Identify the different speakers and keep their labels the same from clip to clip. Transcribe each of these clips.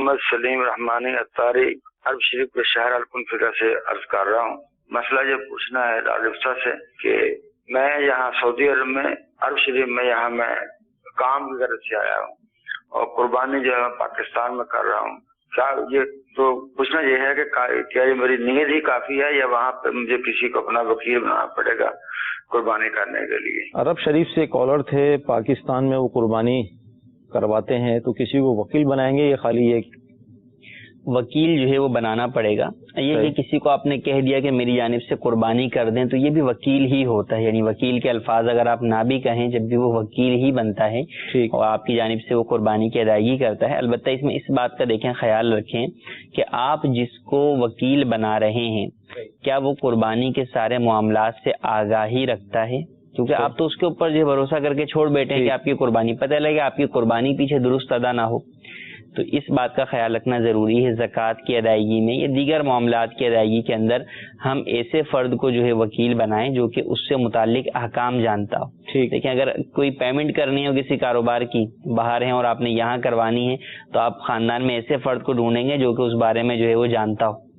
Speaker 1: محمد سلیم رحمانی اتاری عرب شریف کے شہر الکنفکا سے عرض کر رہا ہوں۔ مسئلہ یہ پوچھنا ہے ڈاکٹر صاحب سے کہ میں یہاں سعودی عرب میں عرب شریف میں یہاں میں کام کی غرض سے آیا ہوں اور قربانی جو ہے پاکستان میں کر رہا ہوں۔ کیا یہ تو پوچھنا یہ ہے کہ کیا یہ میری نیت ہی کافی ہے یا وہاں پہ مجھے کسی کو اپنا وکیل بنانا پڑے گا قربانی کرنے کے لیے؟
Speaker 2: عرب شریف سے کالر تھے، پاکستان میں وہ قربانی کرواتے ہیں تو کسی کو وکیل بنائیں گے یا خالی ایک
Speaker 3: وکیل جو ہے وہ بنانا پڑے گا؟ یہ کہ کسی کو آپ نے کہہ دیا کہ میری جانب سے قربانی کر دیں تو یہ بھی وکیل ہی ہوتا ہے، یعنی وکیل کے الفاظ اگر آپ نہ بھی کہیں جب بھی وہ وکیل ہی بنتا ہے اور آپ کی جانب سے وہ قربانی کی ادائیگی کرتا ہے۔ البتہ اس میں اس بات کا دیکھیں خیال رکھیں کہ آپ جس کو وکیل بنا رہے ہیں کیا وہ قربانی کے سارے معاملات سے آگاہی رکھتا ہے؟ کیونکہ آپ تو اس کے اوپر جو بھروسہ کر کے چھوڑ بیٹھے ہیں کہ آپ کی قربانی، پتہ لگے آپ کی قربانی پیچھے درست ادا نہ ہو، تو اس بات کا خیال رکھنا ضروری ہے۔ زکوٰۃ کی ادائیگی میں یا دیگر معاملات کی ادائیگی کے اندر ہم ایسے فرد کو جو ہے وکیل بنائیں جو کہ اس سے متعلق احکام جانتا ہو۔ دیکھیں اگر کوئی پیمنٹ کرنی ہو کسی کاروبار کی، باہر ہیں اور آپ نے یہاں کروانی ہے تو آپ خاندان میں ایسے فرد کو ڈھونڈیں گے جو کہ اس بارے میں جو ہے وہ جانتا ہو،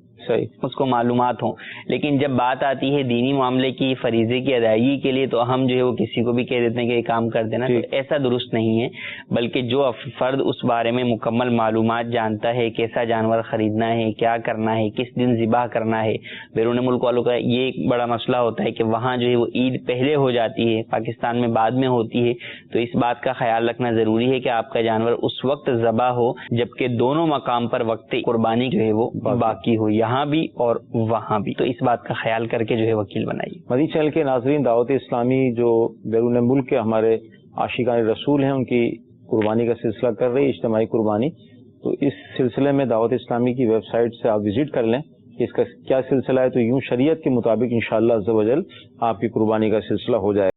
Speaker 3: اس کو معلومات ہوں۔ لیکن جب بات آتی ہے دینی معاملے کی، فریضے کی ادائیگی کے لیے، تو ہم جو ہے وہ کسی کو بھی کہہ دیتے ہیں کہ یہ کام کر دینا، تو ایسا درست نہیں ہے۔ بلکہ جو فرد اس بارے میں مکمل معلومات جانتا ہے، کیسا جانور خریدنا ہے، کیا کرنا ہے، کس دن ذبح کرنا ہے۔ بیرون ملک والوں کا یہ ایک بڑا مسئلہ ہوتا ہے کہ وہاں جو ہے وہ عید پہلے ہو جاتی ہے، پاکستان میں بعد میں ہوتی ہے، تو اس بات کا خیال رکھنا ضروری ہے کہ آپ کا جانور اس وقت ذبح ہو جبکہ دونوں مقام پر وقت قربانی جو ہے وہ باقی ہو، یہاں بھی اور وہاں بھی، تو اس بات کا خیال کر کے جو ہے وکیل بنائیے۔
Speaker 2: مدنی چینل کے ناظرین، دعوت اسلامی جو بیرون ملک کے ہمارے عاشقان رسول ہیں ان کی قربانی کا سلسلہ کر رہی ہے، اجتماعی قربانی، تو اس سلسلے میں دعوت اسلامی کی ویب سائٹ سے آپ وزٹ کر لیں کہ اس کا کیا سلسلہ ہے، تو یوں شریعت کے مطابق انشاءاللہ عز و جل آپ کی قربانی کا سلسلہ ہو جائے گا۔